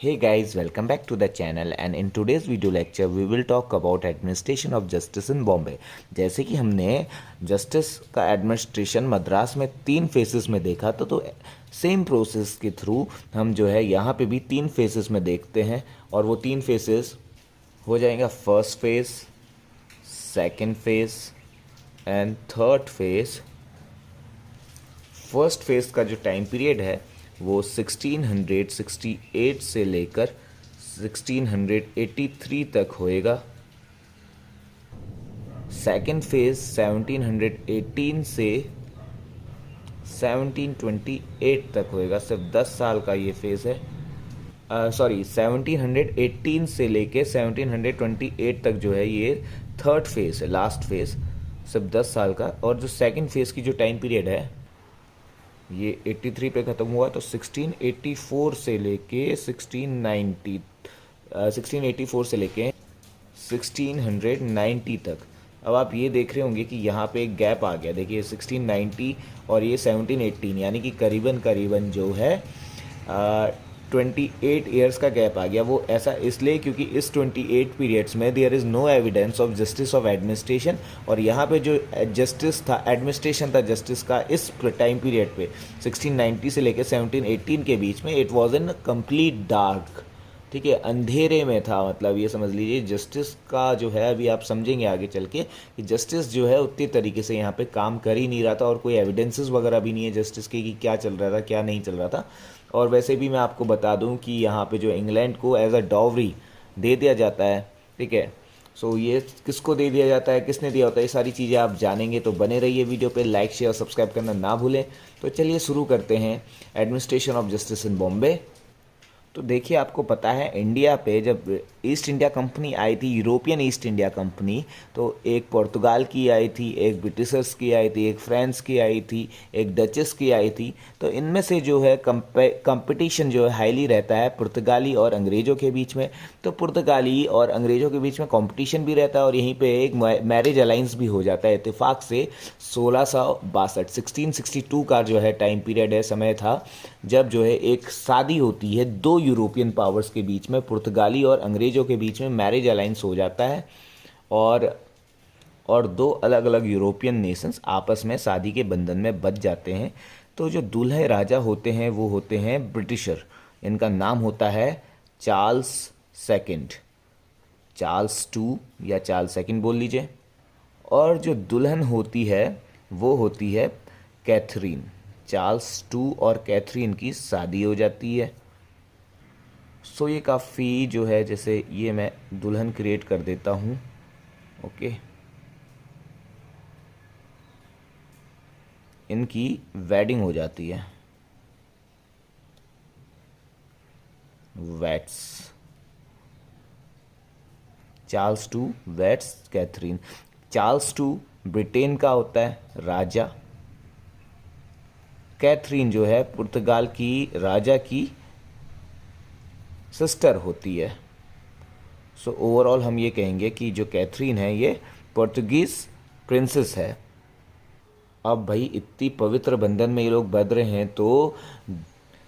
Hey guys, welcome back to the channel and in today's video lecture we will talk about administration of justice in Bombay। जैसे कि हमने justice का administration Madras में 3 faces में देखा तो सेम प्रोसेस के थ्रू हम जो है यहाँ पे भी 3 फेसेस में देखते हैं और वो 3 फेसेस हो जाएगा first phase, second phase and third phase. First phase का जो टाइम पीरियड है वो 1668 से लेकर 1683 तक होएगा। सेकंड फेज 1718 से 1728 तक होएगा, सिर्फ 10 साल का ये फेज है। 1718 से लेके 1728 तक जो है ये थर्ड फेज है, लास्ट फेज, सिर्फ 10 साल का। और जो सेकंड फेज की जो टाइम पीरियड है ये 83 पे ख़त्म हुआ, तो 1684 से लेके 1684 से लेके 1690 तक। अब आप ये देख रहे होंगे कि यहाँ पे एक गैप आ गया। देखिए 1690 और ये 1718 यानी कि करीबन जो है 28 ईयर्स का गैप आ गया। वो ऐसा इसलिए क्योंकि इस 28 पीरियड्स में there is no evidence of justice of administration, और यहाँ पे जो जस्टिस था, एडमिनिस्ट्रेशन था जस्टिस का इस टाइम पीरियड पे 1690 से लेकर 1718 के बीच में it was in complete dark. ठीक है, अंधेरे में था। मतलब ये समझ लीजिए जस्टिस का जो है, अभी आप समझेंगे आगे चल के कि जस्टिस जो है उतनी तरीके से यहाँ पे काम कर ही नहीं रहा था और कोई एविडेंसेस वगैरह भी नहीं है जस्टिस के कि क्या चल रहा था क्या नहीं चल रहा था। और वैसे भी मैं आपको बता दूं कि यहाँ पे जो इंग्लैंड को एज अ डॉवरी दे दिया जाता है। ठीक है, सो ये किसको दे दिया जाता है, किसने दिया होता है, ये सारी चीज़ें आप जानेंगे, तो बने रहिए वीडियो पे। लाइक शेयर सब्सक्राइब करना ना भूलें। तो चलिए शुरू करते हैं administration of justice in Bombay. तो देखिए, आपको पता है इंडिया पे जब ईस्ट इंडिया कंपनी आई थी, यूरोपियन ईस्ट इंडिया कंपनी, तो एक पुर्तगाल की आई थी, एक ब्रिटिशर्स की आई थी, एक फ्रांस की आई थी, एक डचेस की आई थी। तो इनमें से जो है कंपटीशन जो है हाईली रहता है पुर्तगाली और अंग्रेज़ों के बीच में। तो पुर्तगाली और अंग्रेज़ों के बीच में कंपटीशन भी रहता है और यहीं पे एक मैरिज अलाइंस भी हो जाता है इत्तेफाक से। 1662 का जो है टाइम पीरियड है, समय था, जब जो है एक शादी होती है दो यूरोपियन पावर्स के बीच में, पुर्तगाली और अंग्रेज़ों के बीच में मैरिज अलाइंस हो जाता है और दो अलग अलग यूरोपियन नेशंस आपस में शादी के बंधन में बंध जाते हैं। तो जो दूल्हे राजा होते हैं वो होते हैं ब्रिटिशर। इनका नाम होता है चार्ल्स सेकंड, चार्ल्स टू या चार्ल्स सेकंड बोल लीजिए। और जो दुल्हन होती है वो होती है कैथरीन। चार्ल्स टू और कैथरीन की शादी हो जाती है। सो ये काफ़ी जो है, जैसे ये मैं दुल्हन क्रिएट कर देता हूँ। ओके, इनकी वेडिंग हो जाती है, weds, Charles two weds Catherine. Charles two Britain का होता है राजा, कैथरीन जो है पुर्तगाल की राजा की सिस्टर होती है। सो ओवरऑल हम ये कहेंगे कि जो कैथरीन है ये पोर्तुगीज़ प्रिंसेस है। अब भाई इतनी पवित्र बंधन में ये लोग बंध रहे हैं, तो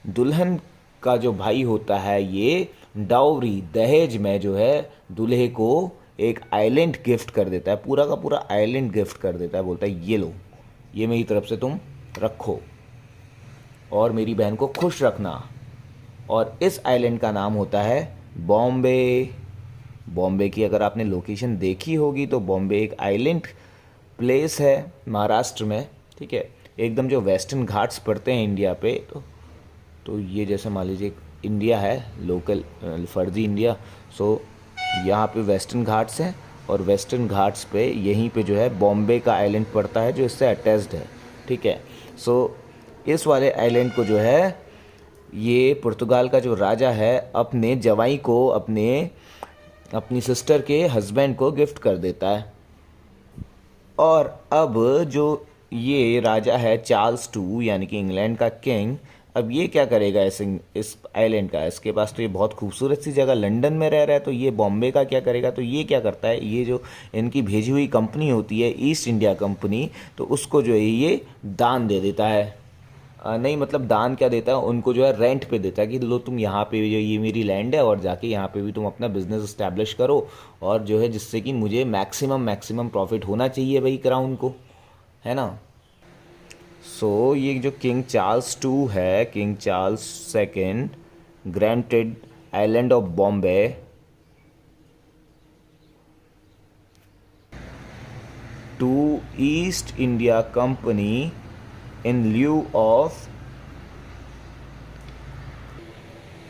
दुल्हन का जो भाई होता है ये डाउरी, दहेज में जो है दूल्हे को एक आइलैंड गिफ्ट कर देता है, पूरा का पूरा आइलैंड गिफ्ट कर देता है। बोलता है ये लो, ये मेरी तरफ से तुम रखो और मेरी बहन को खुश रखना। और इस आइलैंड का नाम होता है बॉम्बे। बॉम्बे की अगर आपने लोकेशन देखी होगी तो बॉम्बे एक आइलैंड प्लेस है महाराष्ट्र में। ठीक है, एकदम जो वेस्टर्न घाट्स पड़ते हैं इंडिया पे, तो ये जैसे मान लीजिए इंडिया है, लोकल फर्जी इंडिया। सो यहाँ पे वेस्टर्न घाट्स हैं और वेस्टर्न घाट्स पे यहीं पे जो है बॉम्बे का आइलैंड पड़ता है जो इससे अटैच्ड है। ठीक है, सो इस वाले आइलैंड को जो है ये पुर्तगाल का जो राजा है अपने जवाई को, अपनी सिस्टर के हस्बैंड को गिफ्ट कर देता है। और अब जो ये राजा है चार्ल्स टू यानी कि इंग्लैंड का किंग, अब ये क्या करेगा इस आइलैंड का, इसके पास तो ये बहुत खूबसूरत सी जगह लंदन में रह रहा है, तो ये बॉम्बे का क्या करेगा। तो ये क्या करता है, ये जो इनकी भेजी हुई कंपनी होती है ईस्ट इंडिया कंपनी, तो उसको जो है ये दान दे देता है। नहीं मतलब दान क्या देता है उनको, जो है रेंट पे देता है कि लो तुम यहाँ पे, ये मेरी लैंड है और जाके यहाँ पे भी तुम अपना बिजनेस इस्टेब्लिश करो, और जो है जिससे कि मुझे मैक्सिमम मैक्सिमम प्रॉफिट होना चाहिए भाई क्राउन को, है ना। सो ये जो किंग चार्ल्स टू है, king Charles second granted island of Bombay to East India Company in lieu of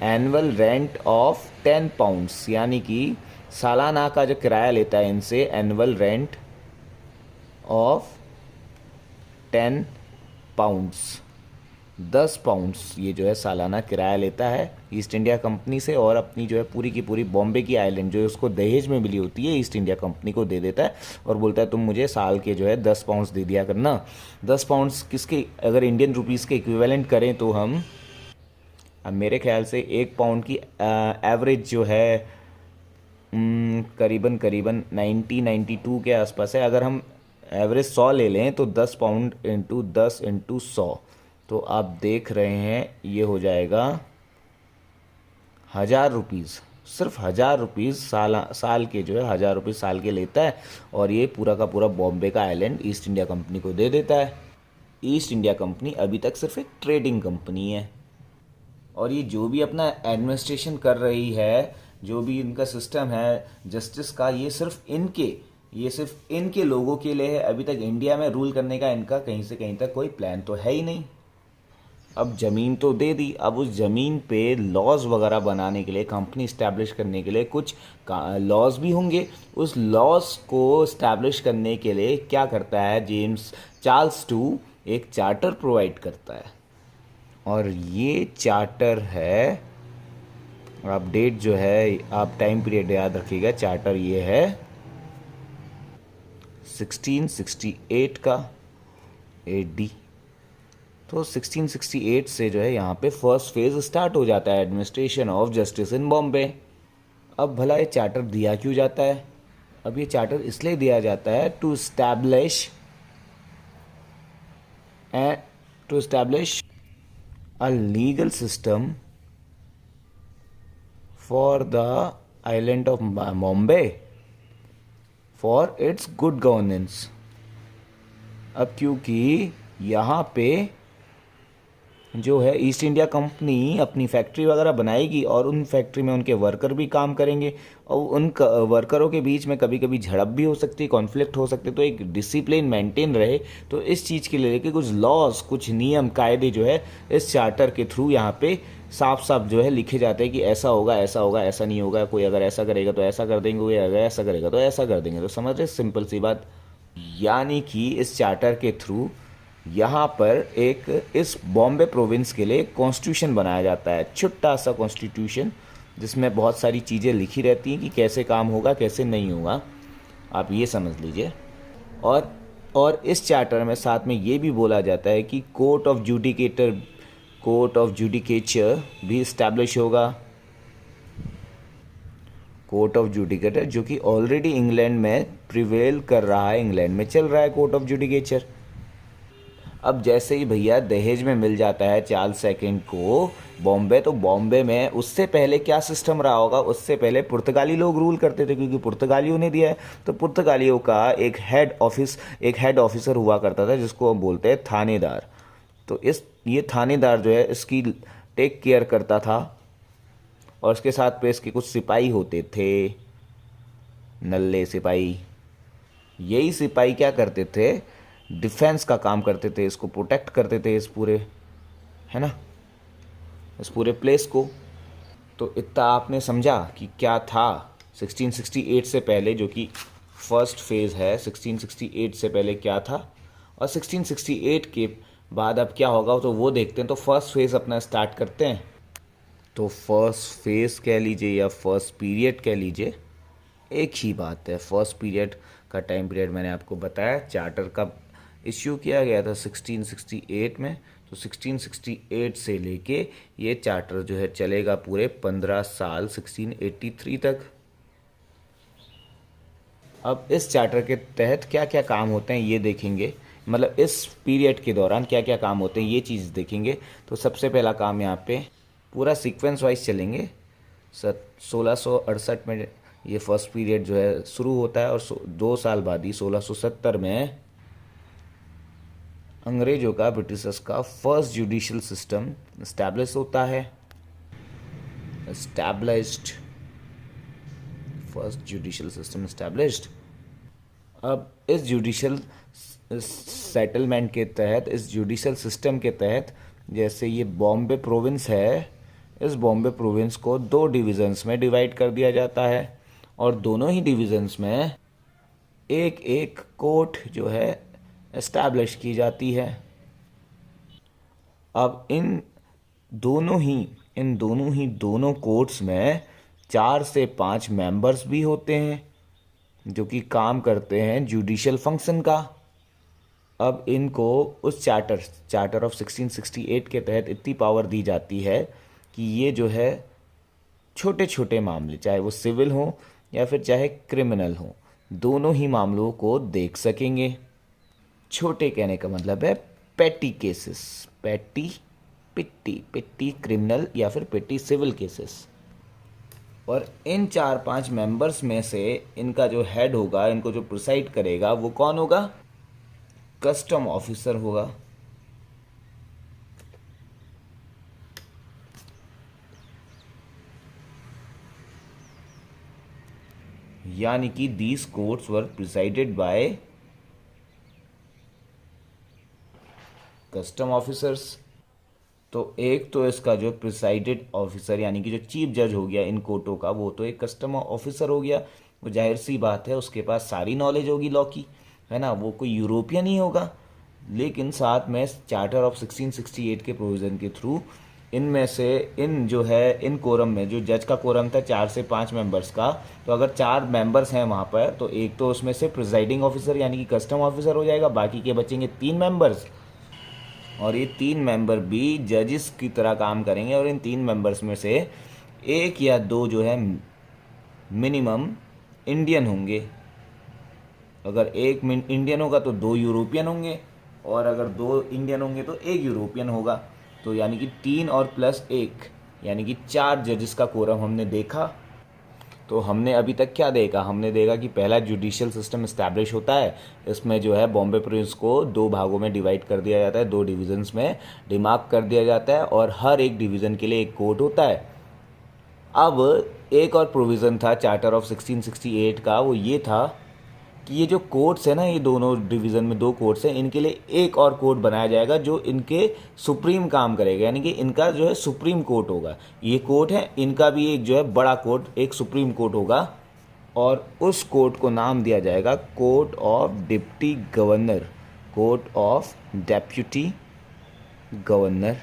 annual rent of 10 pounds, यानी कि सालाना का जो किराया लेता है इनसे annual rent of 10 pounds, 10 pounds ये जो है सालाना किराया लेता है ईस्ट इंडिया कंपनी से, और अपनी जो है पूरी की पूरी बॉम्बे की आइलैंड जो है उसको दहेज में मिली होती है ईस्ट इंडिया कंपनी को दे देता है, और बोलता है तुम मुझे साल के जो है 10 पाउंड्स दे दिया करना। 10 पाउंड्स किसके, अगर इंडियन रुपीज़ के इक्विवेलेंट करें तो हम, अब मेरे ख्याल से 1 पाउंड की एवरेज जो है करीबन करीबन 92 के आसपास है। अगर हम एवरेज 100 ले लें तो 10 पाउंड इंटू 10 इंटू 100, तो आप देख रहे हैं ये हो जाएगा 1000 रुपीज़, सिर्फ 1000 रुपीज़ साल के जो है 1000 रुपीज़ साल के लेता है, और ये पूरा का पूरा बॉम्बे का आइलैंड ईस्ट इंडिया कंपनी को दे देता है। ईस्ट इंडिया कंपनी अभी तक सिर्फ एक ट्रेडिंग कंपनी है, और ये जो भी अपना एडमिनिस्ट्रेशन कर रही है, जो भी इनका सिस्टम है जस्टिस का, ये सिर्फ इनके लोगों के लिए है। अभी तक इंडिया में रूल करने का इनका कहीं से कहीं तक कोई प्लान तो है ही नहीं। अब ज़मीन तो दे दी, अब उस ज़मीन पे लॉज वगैरह बनाने के लिए, कंपनी इस्टेब्लिश करने के लिए कुछ लॉज भी होंगे। उस लॉज को इस्टेब्लिश करने के लिए क्या करता है जेम्स चार्ल्स टू, एक चार्टर प्रोवाइड करता है, और ये चार्टर है, आप डेट जो है आप टाइम पीरियड याद रखिएगा, चार्टर ये है 1668 का AD। तो 1668 से जो है यहाँ पे फर्स्ट फेज स्टार्ट हो जाता है administration of justice in Bombay. अब भला ये चार्टर दिया क्यों जाता है? अब ये चार्टर इसलिए दिया जाता है to establish a legal system for the island of Bombay for its good governance। अब क्योंकि यहाँ पे जो है ईस्ट इंडिया कंपनी अपनी फैक्ट्री वगैरह बनाएगी, और उन फैक्ट्री में उनके वर्कर भी काम करेंगे, और उन वर्करों के बीच में कभी कभी झड़प भी हो सकती है, कॉन्फ्लिक्ट हो सकते, तो एक डिसिप्लिन मेंटेन रहे, तो इस चीज़ के लिए लेके कुछ लॉज, कुछ नियम कायदे जो है इस चार्टर के थ्रू यहाँ पे साफ साफ जो है लिखे जाते हैं कि ऐसा होगा, ऐसा होगा, ऐसा नहीं होगा, कोई अगर ऐसा करेगा तो ऐसा कर देंगे, कोई अगर ऐसा करेगा तो ऐसा कर देंगे। तो समझ रहे, सिंपल सी बात। यानी कि इस चार्टर के थ्रू यहाँ पर एक इस बॉम्बे प्रोविंस के लिए कॉन्स्टिट्यूशन बनाया जाता है, छोटा सा कॉन्स्टिट्यूशन, जिसमें बहुत सारी चीज़ें लिखी रहती हैं कि कैसे काम होगा, कैसे नहीं होगा, आप ये समझ लीजिए। और इस चार्टर में साथ में ये भी बोला जाता है कि कोर्ट ऑफ जुडिकेचर भी इस्टेब्लिश होगा। कोर्ट ऑफ जुडिकेटर जो कि ऑलरेडी इंग्लैंड में प्रिवेल कर रहा है, इंग्लैंड में चल रहा है कोर्ट ऑफ जुडिकेचर। अब जैसे ही भैया दहेज में मिल जाता है चार्ल्स सेकंड को बॉम्बे, तो बॉम्बे में उससे पहले क्या सिस्टम रहा होगा? उससे पहले पुर्तगाली लोग रूल करते थे, क्योंकि पुर्तगालियों ने दिया है। तो पुर्तगालियों का एक हेड ऑफिसर हुआ करता था जिसको हम बोलते हैं थानेदार। तो ये थानेदार जो है इसकी टेक केयर करता था, और उसके साथ पे इसके कुछ सिपाही होते थे, नल्ले सिपाही। यही सिपाही क्या करते थे? डिफेंस का काम करते थे, इसको प्रोटेक्ट करते थे, इस पूरे, है ना, इस पूरे प्लेस को। तो इतना आपने समझा कि क्या था 1668 से पहले, जो कि फर्स्ट फेज़ है। 1668 से पहले क्या था और 1668 के बाद अब क्या होगा, तो वो देखते हैं। तो फर्स्ट फेज़ अपना स्टार्ट करते हैं। तो फर्स्ट फेज़ कह लीजिए या फर्स्ट पीरियड कह लीजिए, एक ही बात है। फर्स्ट पीरियड का टाइम पीरियड मैंने आपको बताया, चार्टर का इश्यू किया गया था 1668 में। तो 1668 से लेके ये चार्टर जो है चलेगा पूरे 15 साल, 1683 तक। अब इस चार्टर के तहत क्या क्या काम होते हैं ये देखेंगे मतलब इस पीरियड के दौरान क्या क्या काम होते हैं ये चीज़ देखेंगे। तो सबसे पहला काम यहाँ पे पूरा सीक्वेंस वाइज चलेंगे। 1668 में ये फर्स्ट पीरियड जो है शुरू होता है और 2 साल बाद ही 1670 में अंग्रेजों का, ब्रिटिशर्स का फर्स्ट जुडिशियल सिस्टम इस्टेब्लिश होता है। Established, first judicial system established. अब इस जुडिशियल सेटलमेंट के तहत, इस जुडिशियल सिस्टम के तहत, जैसे ये बॉम्बे प्रोविंस है, इस बॉम्बे प्रोविंस को 2 डिविजन्स में डिवाइड कर दिया जाता है और दोनों ही डिविजन्स में एक एक कोर्ट जो है एस्टैब्लिश की जाती है। अब दोनों कोर्ट्स में चार से 5 मेंबर्स भी होते हैं जो कि काम करते हैं जुडिशियल फंक्शन का। अब इनको उस चार्टर ऑफ 1668 के तहत इतनी पावर दी जाती है कि ये जो है छोटे छोटे मामले, चाहे वो सिविल हो या फिर चाहे क्रिमिनल हो, दोनों ही मामलों को देख सकेंगे। छोटे कहने का मतलब है पेटी केसेस, पेटी क्रिमिनल या फिर पेटी सिविल केसेस। और इन 4-5 मेंबर्स में से इनका जो हेड होगा, इनको जो प्रिसाइड करेगा, वो कौन होगा? कस्टम ऑफिसर होगा। यानी कि these courts were presided bye custom officers. तो एक तो इसका जो प्रिसाइडेड ऑफिसर यानी कि जो चीफ जज हो गया इन कोर्टों का, वो तो एक कस्टम ऑफिसर हो गया। वो जाहिर सी बात है उसके पास सारी नॉलेज होगी लॉ की, है ना, वो कोई यूरोपियन ही होगा। लेकिन साथ में चार्टर ऑफ 1668 के प्रोविज़न के थ्रू इनमें से इन कोरम में जो जज का कोरम था 4 से 5 मेंबर्स का, तो अगर 4 मेंबर्स हैं वहाँ पर, तो एक तो उसमें से प्रिसाइडिंग ऑफिसर यानी कि कस्टम ऑफिसर हो जाएगा, बाकी के बचेंगे 3 मेंबर्स। और ये 3 मेंबर भी जजिस की तरह काम करेंगे और इन 3 मेंबर्स में से 1 या 2 जो है मिनिमम इंडियन होंगे। अगर 1 इंडियन होगा तो 2 यूरोपियन होंगे, और अगर 2 इंडियन होंगे तो 1 यूरोपियन होगा। तो यानी कि 3 और प्लस 1 यानी कि 4 जजिस का कोरम हमने देखा। तो हमने अभी तक क्या देखा? हमने देखा कि पहला जुडिशियल सिस्टम इस्टेब्लिश होता है। इसमें जो है बॉम्बे प्रोविंस को 2 भागों में डिवाइड कर दिया जाता है, 2 डिविजन्स में डिमार्क कर दिया जाता है और हर एक डिवीज़न के लिए एक कोर्ट होता है। अब एक और प्रोविज़न था चार्टर ऑफ 1668 का, वो ये था कि ये जो कोर्ट्स है ना, ये दोनों डिवीज़न में 2 कोर्ट्स हैं, इनके लिए एक और कोर्ट बनाया जाएगा जो इनके सुप्रीम काम करेगा, यानी कि इनका जो है सुप्रीम कोर्ट होगा। ये कोर्ट है, इनका भी एक जो है बड़ा कोर्ट, एक सुप्रीम कोर्ट होगा, और उस कोर्ट को नाम दिया जाएगा court of deputy governor, court of deputy governor.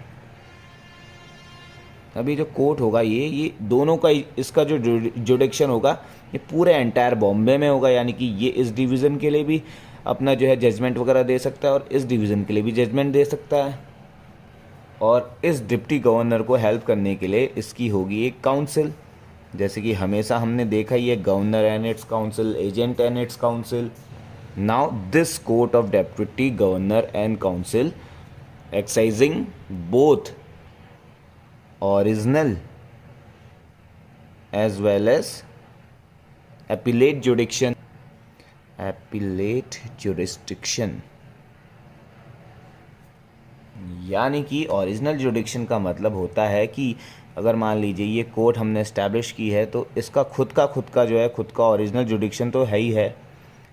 अभी जो कोर्ट होगा ये दोनों का, इसका जो जुडिक्शन होगा ये पूरे एंटायर बॉम्बे में होगा, यानी कि ये इस डिवीज़न के लिए भी अपना जो है जजमेंट वगैरह दे सकता है और इस डिवीज़न के लिए भी जजमेंट दे सकता है। और इस डिप्टी गवर्नर को हेल्प करने के लिए इसकी होगी एक काउंसिल, जैसे कि हमेशा हमने देखा ही है, governor and its council, agent and its council. Now this court of deputy governor and council exercising both original as well as appellate jurisdiction, यानी कि ओरिजिनल जुडिक्शन का मतलब होता है कि अगर मान लीजिए ये कोर्ट हमने इस्टेब्लिश की है तो इसका खुद का जो है खुद का ओरिजिनल जुडिक्शन तो है ही है,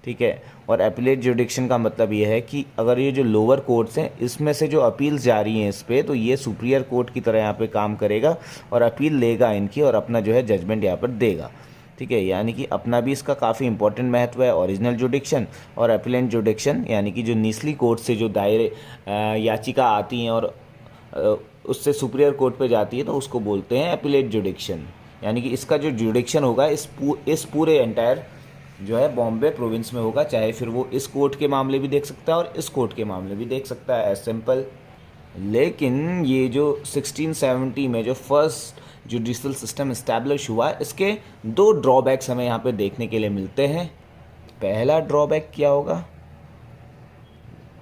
ठीक है। और अपीलेट जुडिक्शन का मतलब ये है कि अगर ये जो लोअर कोर्ट्स हैं इसमें से जो अपील्स जा रही हैं इस पर, तो ये सुपीरियर कोर्ट की तरह यहाँ पे काम करेगा और अपील लेगा इनकी और अपना जो है जजमेंट यहाँ पर देगा, ठीक है। यानी कि अपना भी इसका काफ़ी इंपॉर्टेंट महत्व है, ओरिजिनल जुडिक्शन और अपीलेंट जुडिक्शन, यानी कि जो निचली कोर्ट से जो दायरे याचिका आती हैं और उससे सुपीरियर कोर्ट पे जाती है तो उसको बोलते हैं अपीलेट जुडिक्शन। यानी कि इसका जो जुडिक्शन होगा इस पूरे एंटायर जो है बॉम्बे प्रोविंस में होगा, चाहे फिर वो इस कोर्ट के मामले भी देख सकता है और इस कोर्ट के मामले भी देख सकता है, एज सिंपल। लेकिन ये जो 1670 में जो फर्स्ट जुडिशियल सिस्टम इस्टेब्लिश हुआ, इसके 2 ड्रॉबैक्स हमें यहाँ पे देखने के लिए मिलते हैं। पहला ड्रॉबैक क्या होगा?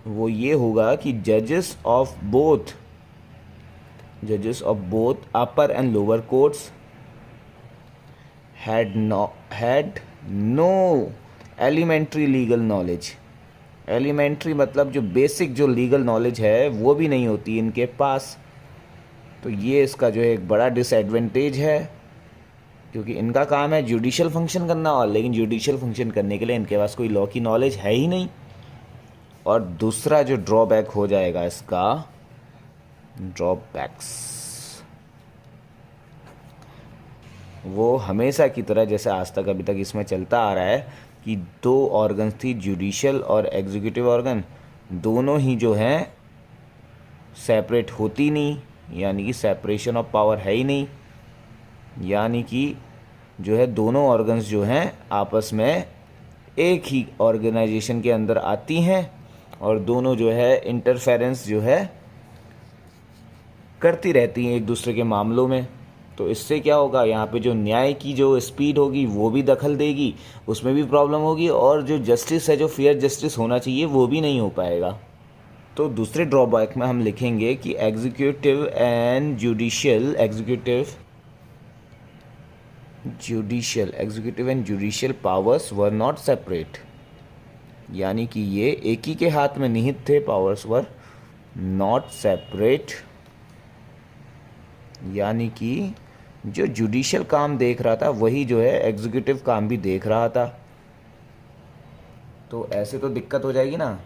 वो ये होगा कि जजेस of both upper and lower courts had no elementary legal knowledge. Elementary मतलब जो बेसिक जो लीगल नॉलेज है वो भी नहीं होती इनके पास। तो ये इसका जो है एक बड़ा डिसएडवांटेज है, क्योंकि इनका काम है जुडिशियल फंक्शन करना, और लेकिन जुडिशियल फंक्शन करने के लिए इनके पास कोई लॉ की नॉलेज है ही नहीं। और दूसरा जो ड्रॉबैक हो जाएगा इसका, ड्रॉबैक्स, वो हमेशा की तरह जैसे आज तक अभी तक इसमें चलता आ रहा है कि दो ऑर्गन्स थी, जुडिशियल और एग्जीक्यूटिव ऑर्गन, दोनों ही जो हैं सेपरेट होती नहीं, यानी कि सेपरेशन ऑफ पावर है ही नहीं। यानी कि जो है दोनों ऑर्गन्स जो हैं आपस में एक ही ऑर्गेनाइजेशन के अंदर आती हैं और दोनों जो है इंटरफेरेंस जो है करती रहती हैं एक दूसरे के मामलों में। तो इससे क्या होगा, यहाँ पे जो न्याय की जो स्पीड होगी वो भी दखल देगी, उसमें भी प्रॉब्लम होगी, और जो जस्टिस है, जो फेयर जस्टिस होना चाहिए, वो भी नहीं हो पाएगा। तो दूसरे ड्रॉबैक में हम लिखेंगे कि executive and judicial powers were not separate. यानी कि ये एक ही के हाथ में निहित थे, पावर्स वर नॉट सेपरेट। यानी कि जो जुडिशियल काम देख रहा था वही जो है एग्जीक्यूटिव काम भी देख रहा था। तो ऐसे तो दिक्कत हो जाएगी ना।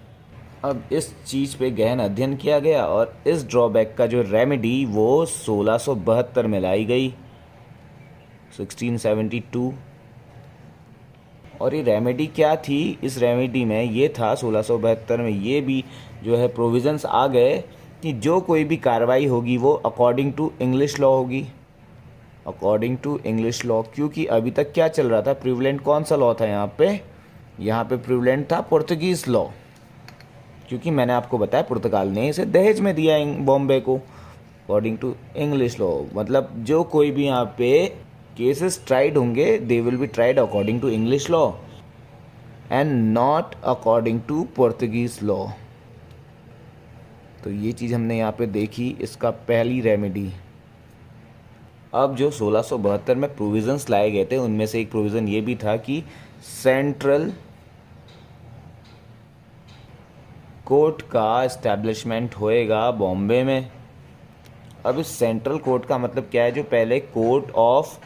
अब इस चीज़ पे गहन अध्ययन किया गया और इस ड्रॉबैक का जो रेमेडी वो 1672 में लाई गई, 1672। और ये रेमेडी क्या थी, इस रेमेडी में ये था 1672 में ये भी जो है प्रोविजंस आ गए कि जो कोई भी कार्रवाई होगी वो अकॉर्डिंग टू इंग्लिश लॉ होगी, अकॉर्डिंग टू इंग्लिश लॉ। क्योंकि अभी तक क्या चल रहा था, प्रिवलेंट कौन सा लॉ था यहाँ पे प्रिवलेंट था पुर्तगीज लॉ, क्योंकि मैंने आपको बताया पुर्तगाल ने इसे दहेज में दिया बॉम्बे को। अकॉर्डिंग टू इंग्लिश लॉ मतलब जो कोई भी यहाँ पे केसेस ट्राइड होंगे they will be tried according to English law and not according to Portuguese law. तो ये चीज़ हमने यहाँ पे देखी, इसका पहली रेमेडी। अब जो 1672 में प्रोविजंस लाए गए थे उनमें से एक प्रोविज़न ये भी था कि सेंट्रल कोर्ट का इस्टेब्लिशमेंट होएगा बॉम्बे में। अब इस सेंट्रल कोर्ट का मतलब क्या है, जो पहले court of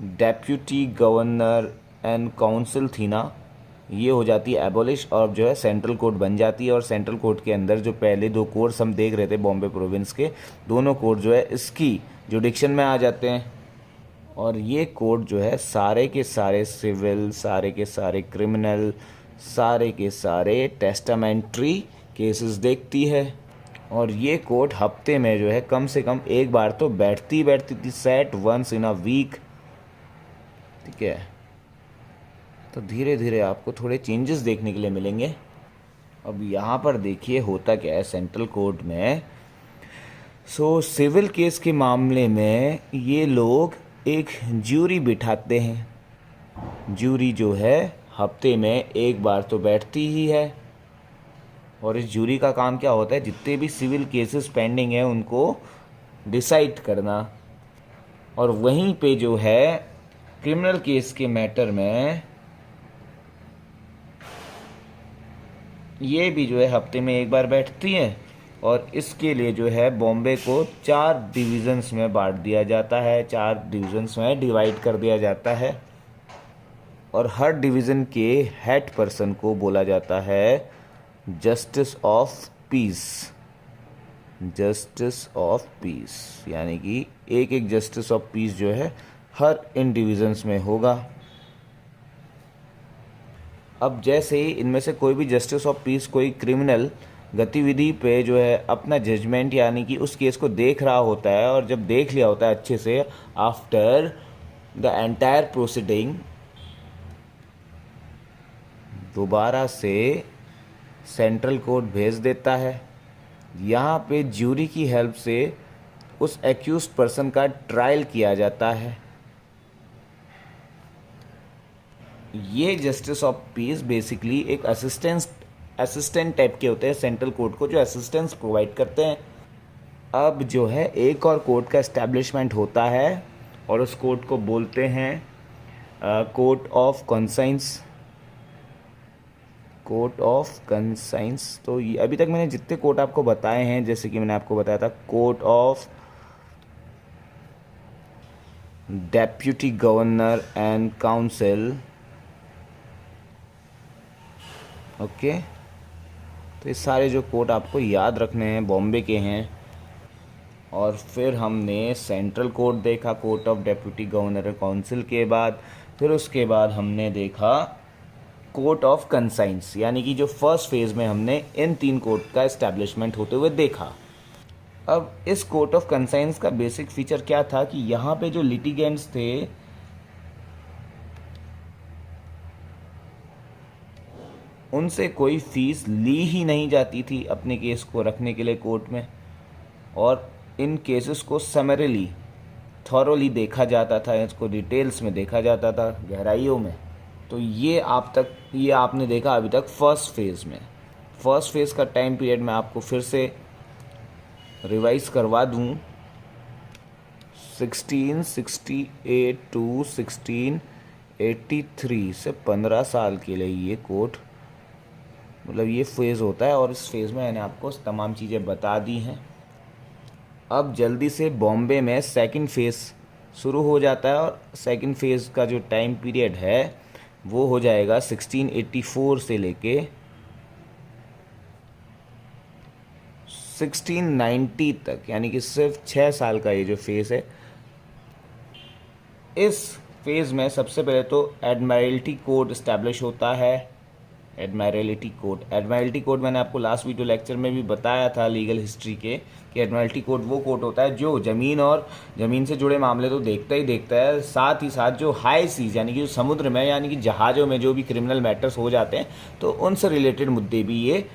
deputy governor and council थी ना, ये हो जाती है एबॉलिश और जो है सेंट्रल कोर्ट बन जाती है। और सेंट्रल कोर्ट के अंदर जो पहले दो कोर्ट्स हम देख रहे थे बॉम्बे प्रोविंस के, दोनों कोर्ट जो है इसकी जुडिक्शन में आ जाते हैं। और ये कोर्ट जो है सारे के सारे सिविल, सारे के सारे क्रिमिनल, सारे के सारे टेस्टामेंट्री केसेस देखती है। और ये कोर्ट हफ्ते में जो है कम से कम एक बार तो बैठती थी, sat once in a week. ठीक है, तो धीरे धीरे आपको थोड़े चेंजेस देखने के लिए मिलेंगे। अब यहाँ पर देखिए होता क्या है सेंट्रल कोर्ट में। सिविल केस के मामले में ये लोग एक ज्यूरी बिठाते हैं। ज्यूरी जो है हफ्ते में एक बार तो बैठती ही है, और इस ज्यूरी का काम क्या होता है, जितने भी सिविल केसेस पेंडिंग हैं उनको डिसाइड करना। और वहीं पे जो है क्रिमिनल केस के मैटर में ये भी जो है हफ्ते में एक बार बैठती है। और इसके लिए जो है बॉम्बे को 4 डिविजन्स में बांट दिया जाता है, 4 डिविजन्स में डिवाइड कर दिया जाता है। और हर डिवीज़न के हेड पर्सन को बोला जाता है justice of peace, justice of peace. यानी कि एक एक जस्टिस ऑफ पीस जो है हर इन डिविजन्स में होगा। अब जैसे ही इनमें से कोई भी जस्टिस ऑफ पीस कोई क्रिमिनल गतिविधि पे जो है अपना जजमेंट यानी कि उस केस को देख रहा होता है, और जब देख लिया होता है अच्छे से, आफ्टर द एंटायर प्रोसीडिंग दोबारा से सेंट्रल कोर्ट भेज देता है। यहाँ पे ज्यूरी की हेल्प से उस एक्यूज्ड पर्सन का ट्रायल किया जाता है। ये जस्टिस ऑफ पीस बेसिकली एक असिस्टेंट टाइप के होते हैं सेंट्रल कोर्ट को, जो असिस्टेंस प्रोवाइड करते हैं। अब जो है एक और कोर्ट का इस्टेब्लिशमेंट होता है और उस कोर्ट को बोलते हैं court of conscience. Court of conscience. तो ये अभी तक मैंने जितने कोर्ट आपको बताए हैं, जैसे कि मैंने आपको बताया था court of deputy governor and council, okay. तो ये सारे जो कोर्ट आपको याद रखने हैं बॉम्बे के हैं। और फिर हमने सेंट्रल कोर्ट देखा, court of deputy governor and council के बाद। फिर उसके बाद हमने देखा कोर्ट ऑफ कंसाइंस, यानी कि जो फर्स्ट फेज़ में हमने इन 3 कोर्ट का इस्टेब्लिशमेंट होते हुए देखा। अब इस कोर्ट ऑफ कंसाइंस का बेसिक फीचर क्या था कि यहाँ पे जो लिटिगेंट्स थे उनसे कोई फीस ली ही नहीं जाती थी अपने केस को रखने के लिए कोर्ट में, और इन केसेस को समरली थॉरोली देखा जाता था, इसको डिटेल्स में देखा जाता था, गहराइयों में। तो ये आपने देखा अभी तक फर्स्ट फेज़ में। फर्स्ट फेज़ का टाइम पीरियड मैं आपको फिर से रिवाइज करवा दूं। 1668 टू 1683 से 15 साल के लिए ये कोर्ट, मतलब ये फेज़ होता है। और इस फेज़ में मैंने आपको तमाम चीज़ें बता दी हैं। अब जल्दी से बॉम्बे में सेकंड फेज़ शुरू हो जाता है, और सेकंड फेज़ का जो टाइम पीरियड है वो हो जाएगा 1684 से लेके 1690 तक, यानी कि सिर्फ 6 साल का ये जो फेज़ है। इस फेज़ में सबसे पहले तो एडमिरल्टी कोर्ट इस्टेब्लिश होता है। एडमिरल्टी कोर्ट मैंने आपको लास्ट वीडियो लेक्चर में भी बताया था लीगल हिस्ट्री के, कि एडमिरल्टी कोर्ट वो कोर्ट होता है जो ज़मीन से जुड़े मामले तो देखता ही देखता है, साथ ही साथ जो हाई सीज यानी कि जो समुद्र में यानी कि जहाज़ों में जो भी क्रिमिनल मैटर्स हो जाते हैं तो उनसे रिलेटेड मुद्दे भी ये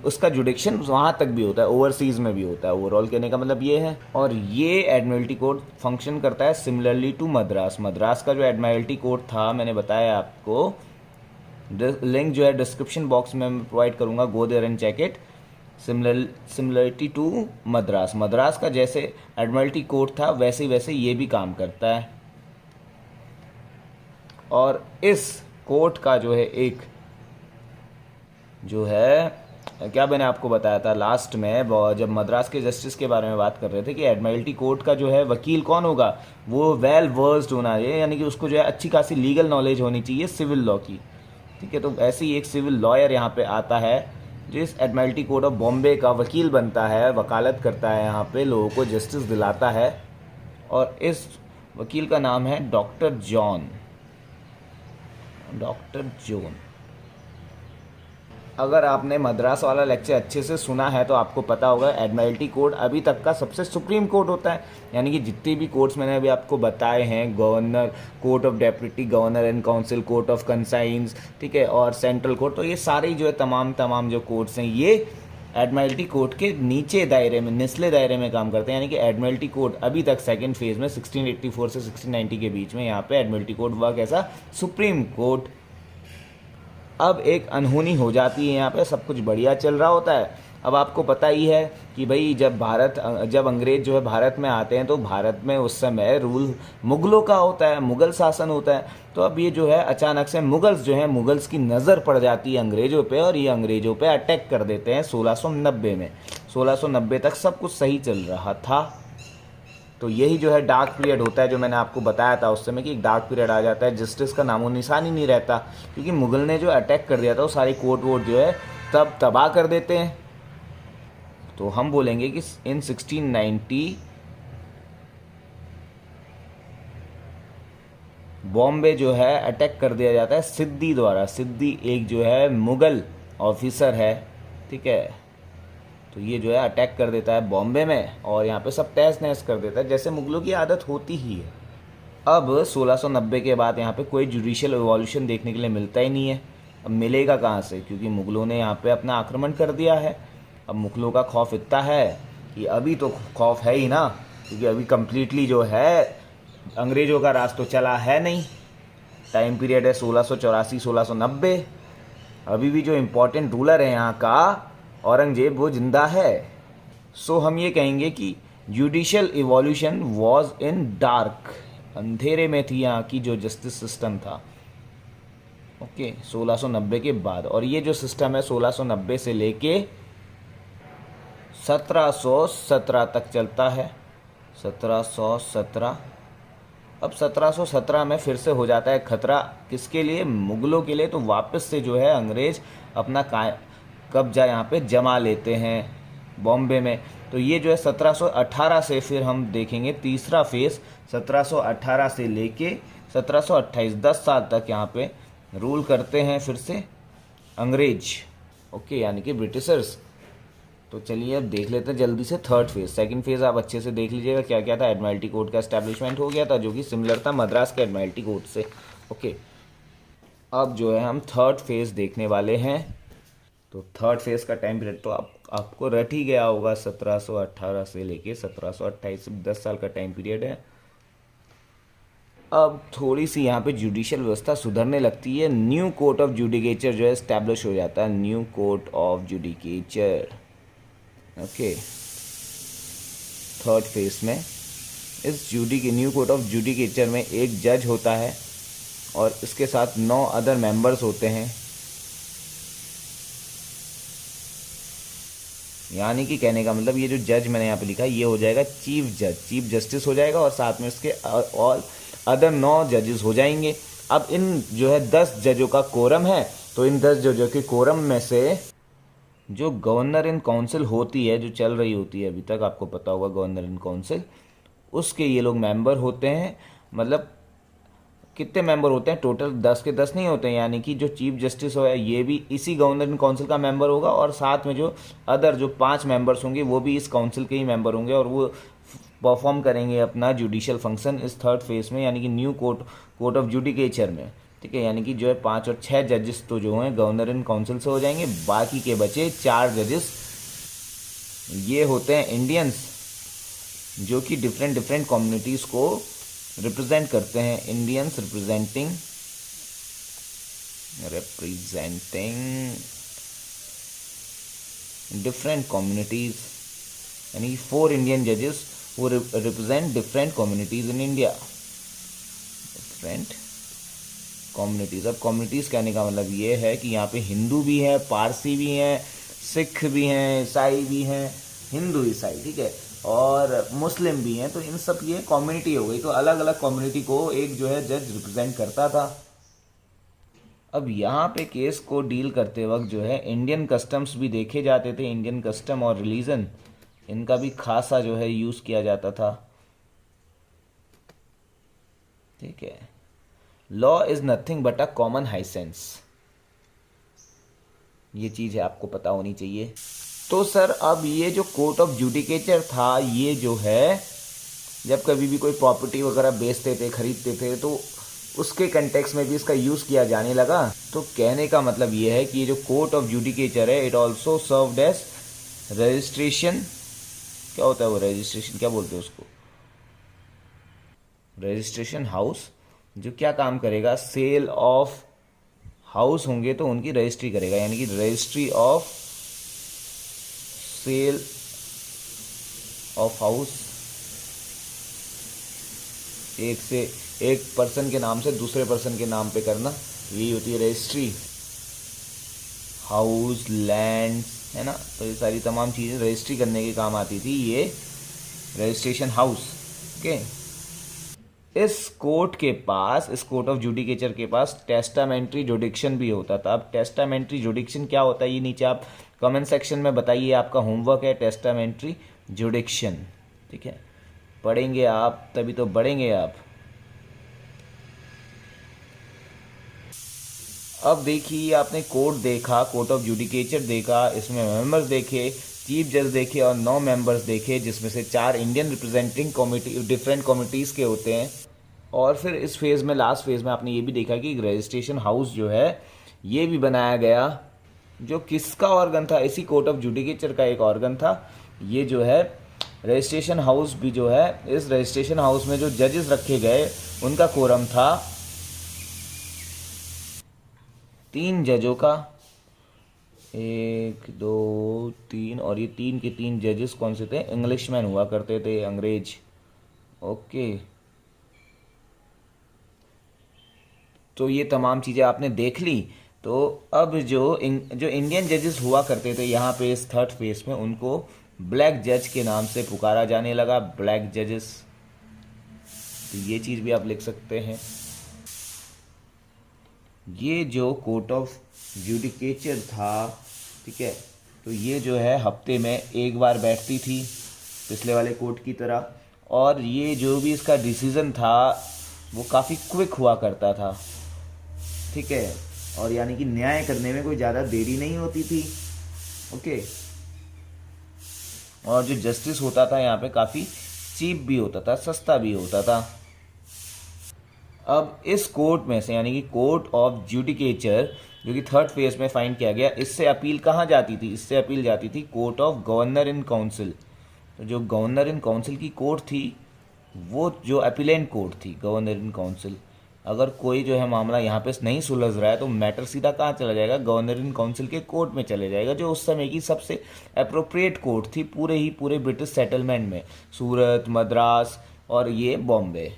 उसका जुडिक्शन वहाँ तक भी होता है, ओवरसीज़ में भी होता है। ओवरऑल कहने का मतलब ये है। और ये एडमिरल्टी कोर्ट फंक्शन करता है सिमिलरली टू मद्रास का जो एडमिरल्टी कोर्ट था, मैंने बताया आपको, लिंक जो है डिस्क्रिप्शन बॉक्स में मैं प्रोवाइड करूँगा, go there and check it. Similarity to Madras का जैसे एडमिरल्टी कोर्ट था वैसे ये भी काम करता है। और इस कोर्ट का जो है एक जो है क्या मैंने आपको बताया था लास्ट में जब मद्रास के जस्टिस के बारे में बात कर रहे थे कि एडमिरल्टी कोर्ट का जो है वकील कौन होगा, वो वेल वर्स्ड होना चाहिए, यानी कि उसको जो है अच्छी खासी लीगल नॉलेज होनी चाहिए सिविल लॉ की, ठीक है। तो ऐसे ही एक सिविल लॉयर यहाँ पे आता है जो इस एडमिरल्टी कोर्ट ऑफ बॉम्बे का वकील बनता है, वकालत करता है, यहाँ पे लोगों को जस्टिस दिलाता है। और इस वकील का नाम है डॉक्टर जॉन। अगर आपने मद्रास वाला लेक्चर अच्छे से सुना है तो आपको पता होगा एडमिरल्टी कोर्ट अभी तक का सबसे सुप्रीम कोर्ट होता है, यानी कि जितने भी कोर्ट्स मैंने अभी आपको बताए हैं, governor, court of deputy governor and council, court of conscience, ठीक है, और सेंट्रल कोर्ट, तो ये सारे जो है तमाम जो कोर्ट्स हैं ये एडमिरल्टी कोर्ट के नीचे दायरे में, निचले दायरे में काम करते हैं। यानी कि एडमिरल्टी कोर्ट अभी तक सेकेंड फेज में 1684 से 1690 के बीच में यहाँ पे एडमिरल्टी कोर्ट हुआ कैसा, सुप्रीम कोर्ट। अब एक अनहोनी हो जाती है, यहाँ पे सब कुछ बढ़िया चल रहा होता है। अब आपको पता ही है कि भाई जब अंग्रेज जो है भारत में आते हैं तो भारत में उस समय रूल मुग़लों का होता है, मुग़ल शासन होता है। तो अब ये जो है अचानक से मुग़ल्स की नज़र पड़ जाती है अंग्रेज़ों पे, और ये अंग्रेज़ों पे अटैक कर देते हैं 1690 में। 1690 तक सब कुछ सही चल रहा था। तो यही जो है डार्क पीरियड होता है, जो मैंने आपको बताया था उस समय कि एक डार्क पीरियड आ जाता है, जस्टिस का नामो निशान ही नहीं रहता, क्योंकि मुग़ल ने जो अटैक कर दिया था वो सारी कोर्ट वोट जो है तब तबाह कर देते हैं। तो हम बोलेंगे कि इन 1690 बॉम्बे जो है अटैक कर दिया जाता है सिद्दी द्वारा। सिद्दी एक जो है मुग़ल ऑफिसर है, ठीक है। तो ये जो है अटैक कर देता है बॉम्बे में और यहाँ पे सब तहस नहस कर देता है, जैसे मुग़लों की आदत होती ही है। अब 1690 के बाद यहाँ पे कोई जुडिशियल रिवॉल्यूशन देखने के लिए मिलता ही नहीं है। अब मिलेगा कहाँ से, क्योंकि मुग़लों ने यहाँ पे अपना आक्रमण कर दिया है। अब मुग़लों का खौफ इतना है कि अभी तो खौफ है ही ना, क्योंकि अभी कम्प्लीटली जो है अंग्रेज़ों का राज तो चला है नहीं। टाइम पीरियड है 1684 1690। अभी भी जो इम्पोर्टेंट रूलर है यहाँ का औरंगजेब वो जिंदा है। सो हम ये कहेंगे कि judicial evolution was in dark, अंधेरे में थी यहाँ की जो जस्टिस सिस्टम था। ओके 1690 के बाद। और ये जो सिस्टम है 1690 से लेके 1717 तक चलता है। 1717। अब 1717 में फिर से हो जाता है खतरा, किसके लिए? मुगलों के लिए। तो वापस से जो है अंग्रेज अपना कब्जा यहाँ पे जमा लेते हैं बॉम्बे में। तो ये जो है 1718 से फिर हम देखेंगे तीसरा फेज, 1718 से लेके 1728, 10 साल तक यहाँ पे रूल करते हैं फिर से अंग्रेज। ओके, यानी कि ब्रिटिशर्स। तो चलिए अब देख लेते हैं जल्दी से थर्ड फेज। सेकंड फेज आप अच्छे से देख लीजिएगा क्या क्या था। एडmiralty कोड का एस्टैब्लिशमेंट हो गया था जो कि सिमिलर था मद्रास के एडmiralty कोड से। ओके, अब जो है हम थर्ड फेज देखने वाले हैं। तो थर्ड फेज का टाइम पीरियड तो आपको रट ही गया होगा, 1718 से लेके 1728, 10 साल का टाइम पीरियड है। अब थोड़ी सी यहाँ पे जुडिशियल व्यवस्था सुधरने लगती है। न्यू कोर्ट ऑफ जुडिकेचर जो है इस्टेब्लिश हो जाता है, new court of judicature. Okay, third phase में इस न्यू कोर्ट ऑफ जुडिकेचर में एक जज होता है और इसके साथ 9 अदर मेंबर्स होते हैं। यानी कि कहने का मतलब ये जो जज मैंने यहाँ पे लिखा है ये हो जाएगा चीफ जज, चीफ जस्टिस हो जाएगा और साथ में इसके और अदर 9 जजेस हो जाएंगे। अब इन जो है 10 जजों का कोरम है, तो इन 10 जजों के कोरम में से जो गवर्नर इन काउंसिल होती है, जो चल रही होती है अभी तक, आपको पता होगा गवर्नर इन काउंसिल, उसके ये लोग मेंबर होते हैं। मतलब कितने मेंबर होते हैं? टोटल 10 के 10 नहीं होते हैं। यानी कि जो चीफ जस्टिस हो ये भी इसी गवर्नर इन काउंसिल का मेंबर होगा और साथ में जो अदर जो 5 मेंबर्स होंगे वो भी इस काउंसिल के ही मेंबर होंगे और वो परफॉर्म करेंगे अपना जुडिशियल फंक्शन इस थर्ड फेज में, यानी कि न्यू कोर्ट ऑफ जुडिकेचर में। ठीक है, यानी कि जो है 5 और 6 जजेस तो जो हैं गवर्नर इन काउंसिल से हो जाएंगे, बाकी के बचे 4 जजेस ये होते हैं इंडियंस, जो कि डिफरेंट कम्युनिटीज़ को रिप्रेजेंट करते हैं। इंडियंस रिप्रेजेंटिंग डिफरेंट कम्युनिटीज़, यानी 4 इंडियन जजेस वो represent different communities in India, different communities. अब कम्युनिटीज़ कहने का मतलब ये है कि यहाँ पे हिंदू भी है, पारसी भी हैं, सिख भी हैं, ईसाई भी हैं, हिंदू ईसाई, ठीक है, और मुस्लिम भी हैं। तो इन सब ये कम्युनिटी हो गई। तो अलग अलग कम्युनिटी को एक जो है जज रिप्रेजेंट करता था। अब यहाँ पे केस को डील करते वक्त जो है इंडियन कस्टम्स भी देखे जाते थे। इंडियन कस्टम और रिलीजन इनका भी खासा जो है यूज़ किया जाता था। ठीक है, law is nothing but a common high sense, ये चीज़ है आपको पता होनी चाहिए। तो सर अब ये जो कोर्ट ऑफ जुडिकेचर था ये जो है जब कभी भी कोई प्रॉपर्टी वगैरह बेचते थे, खरीदते थे, तो उसके कंटेक्स्ट में भी इसका यूज़ किया जाने लगा। तो कहने का मतलब ये है कि ये जो कोर्ट ऑफ जुडिकेचर है it also served as registration. क्या होता है वो रजिस्ट्रेशन, क्या बोलते हैं उसको? रजिस्ट्रेशन हाउस, जो क्या काम करेगा? सेल ऑफ हाउस होंगे तो उनकी रजिस्ट्री करेगा, यानी कि registry of sale of house. एक पर्सन के नाम से दूसरे पर्सन के नाम पे करना, यही होती है रजिस्ट्री। हाउस, लैंड, है ना, तो ये सारी तमाम चीज़ें रजिस्ट्री करने के काम आती थी ये रजिस्ट्रेशन हाउस। ओके, इस कोर्ट के पास, इस कोर्ट ऑफ जुडिकेचर के पास टेस्टामेंट्री जुडिक्शन भी होता था। अब टेस्टामेंट्री जुडिक्शन क्या होता है ये नीचे आप कमेंट सेक्शन में बताइए, आपका होमवर्क है टेस्टामेंट्री जुडिक्शन। ठीक है, पढ़ेंगे आप तभी तो बढ़ेंगे आप। अब देखिए आपने कोर्ट देखा, कोर्ट ऑफ जुडिकेचर देखा, इसमें मेंबर्स देखे, चीफ जज देखे और 9 मेंबर्स देखे, जिसमें से 4 Indian representing committee different committees के होते हैं। और फिर इस फेज़ में, लास्ट फेज़ में आपने ये भी देखा कि रजिस्ट्रेशन हाउस जो है ये भी बनाया गया, जो किसका ऑर्गन था? इसी कोर्ट ऑफ जुडिकेचर का एक ऑर्गन था। ये जो है रजिस्ट्रेशन हाउस भी जो है, इस रजिस्ट्रेशन हाउस में जो जजेस रखे गए उनका कोरम था 3 जजों का, एक दो तीन, और ये तीन के तीन जजेस कौन से थे? इंग्लिशमैन हुआ करते थे, अंग्रेज। ओके, तो ये तमाम चीज़ें आपने देख ली। तो अब जो इंडियन जजेस हुआ करते थे यहाँ पे इस थर्ड फेस में, उनको ब्लैक जज के नाम से पुकारा जाने लगा, ब्लैक जजेस। तो ये चीज़ भी आप लिख सकते हैं। ये जो कोर्ट ऑफ जुडिकेचर था, ठीक है, तो ये जो है हफ्ते में एक बार बैठती थी पिछले वाले कोर्ट की तरह, और ये जो भी इसका डिसीज़न था वो काफ़ी क्विक हुआ करता था, ठीक है, और यानी कि न्याय करने में कोई ज़्यादा देरी नहीं होती थी। ओके, और जो जस्टिस होता था यहाँ पे काफ़ी चीप भी होता था, सस्ता भी होता था। अब इस कोर्ट में से, यानी कि कोर्ट ऑफ जुडिकेचर जो कि थर्ड फेज में फाइंड किया गया, इससे अपील कहाँ जाती थी? इससे अपील जाती थी court of governor in council. तो जो गवर्नर इन काउंसिल की कोर्ट थी, वो जो अपीलेंट कोर्ट थी, गवर्नर इन काउंसिल, अगर कोई जो है मामला यहाँ पे नहीं सुलझ रहा है तो मैटर सीधा कहाँ चला जाएगा? गवर्नर इन काउंसिल के कोर्ट में चले जाएगा, जो उस समय की सबसे अप्रोप्रिएट कोर्ट थी पूरे ब्रिटिश सेटलमेंट में, सूरत, मद्रास और ये बॉम्बे।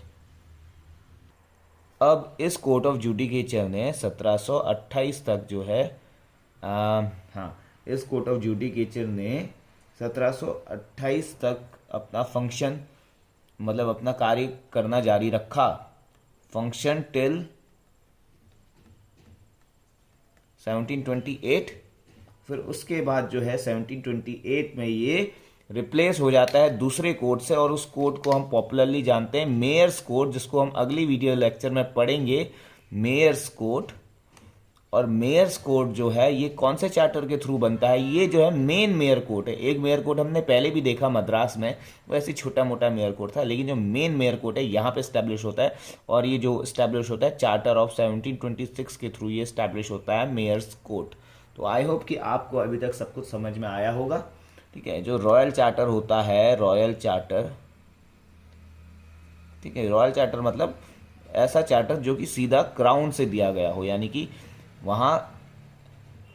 अब इस कोर्ट ऑफ जुडिकेचर ने 1728 तक जो है हाँ, इस कोर्ट ऑफ जुडिकेचर ने 1728 तक अपना फंक्शन, मतलब अपना कार्य करना जारी रखा, फंक्शन टिल 1728। फिर उसके बाद जो है 1728 में ये रिप्लेस हो जाता है दूसरे कोड से, और उस कोड को हम पॉपुलरली जानते हैं मेयर्स कोड, जिसको हम अगली वीडियो लेक्चर में पढ़ेंगे, मेयर्स कोड। और मेयर्स कोड जो है ये कौन से चार्टर के थ्रू बनता है? ये जो है मेन मेयर कोड है। एक मेयर कोड हमने पहले भी देखा मद्रास में, वैसे छोटा मोटा मेयर कोड था, लेकिन जो मेन मेयर कोड है यहाँ पे स्टैब्लिश होता है, और ये जो स्टैब्लिश होता है चार्टर ऑफ 1726 के थ्रू, ये स्टैब्लिश होता है मेयर्स कोड। तो आई होप कि आपको अभी तक सब कुछ समझ में आया होगा, ठीक है। जो रॉयल चार्टर होता है, रॉयल चार्टर, ठीक है, रॉयल चार्टर मतलब ऐसा चार्टर जो कि सीधा क्राउन से दिया गया हो, यानी कि वहाँ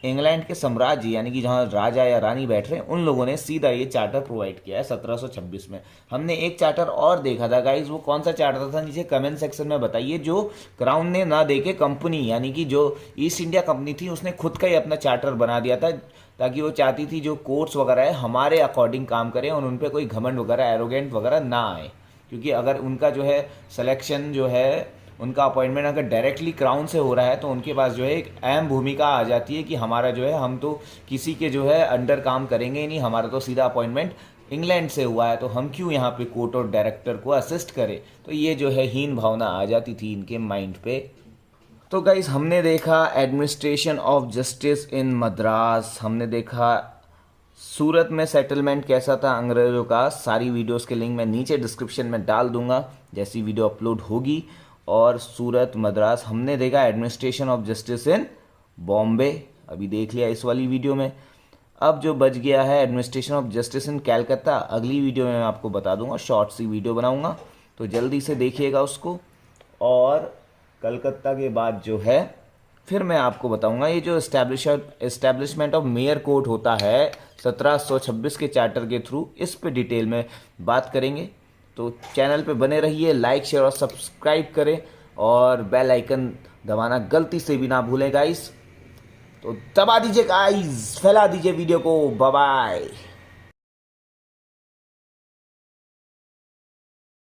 इंग्लैंड के साम्राज्य, यानी कि जहाँ राजा या रानी बैठ रहे हैं, उन लोगों ने सीधा ये चार्टर प्रोवाइड किया है 1726 में। हमने एक चार्टर और देखा था गाइज, वो कौन सा चार्टर था? नीचे कमेंट सेक्शन में बताइए। जो क्राउन ने ना देके कंपनी, यानी कि जो ईस्ट इंडिया कंपनी थी, उसने खुद का ही अपना चार्टर बना दिया था, ताकि वो चाहती थी जो कोर्ट्स वगैरह है हमारे अकॉर्डिंग काम करें और उन पर कोई घमंड वगैरह, एरोगेंट वगैरह ना आए। क्योंकि अगर उनका जो है सिलेक्शन जो है, उनका अपॉइंटमेंट अगर डायरेक्टली क्राउन से हो रहा है, तो उनके पास जो है एक अहम भूमिका आ जाती है कि हमारा जो है, हम तो किसी के जो है अंडर काम करेंगे ही नहीं, हमारा तो सीधा अपॉइंटमेंट इंग्लैंड से हुआ है, तो हम क्यों यहाँ पे कोर्ट और डायरेक्टर को असिस्ट करें। तो ये जो है हीन भावना आ जाती थी इनके माइंड पे। तो गाइज हमने देखा administration of justice in Madras, हमने देखा सूरत में सेटलमेंट कैसा था अंग्रेज़ों का। सारी वीडियोस के लिंक मैं नीचे डिस्क्रिप्शन में डाल दूंगा जैसी वीडियो अपलोड होगी। और सूरत, मद्रास, हमने देखा administration of justice in Bombay, अभी देख लिया इस वाली वीडियो में। अब जो बच गया है एडमिनिस्ट्रेशन ऑफ जस्टिस इन कैलकाता, अगली वीडियो में मैं आपको बता दूंगा, शॉर्ट सी वीडियो बनाऊंगा, तो जल्दी से देखिएगा उसको। और कलकत्ता के बाद जो है फिर मैं आपको बताऊंगा ये जो एस्टैब्लिशमेंट ऑफ मेयर कोर्ट होता है 1726 के चार्टर के थ्रू, इस पे डिटेल में बात करेंगे। तो चैनल पे बने रहिए, लाइक शेयर और सब्सक्राइब करें, और बेल आइकन दबाना गलती से भी ना भूलें गाइस। तो दबा दीजिए गाइस, फैला दीजिए वीडियो को। Bye bye.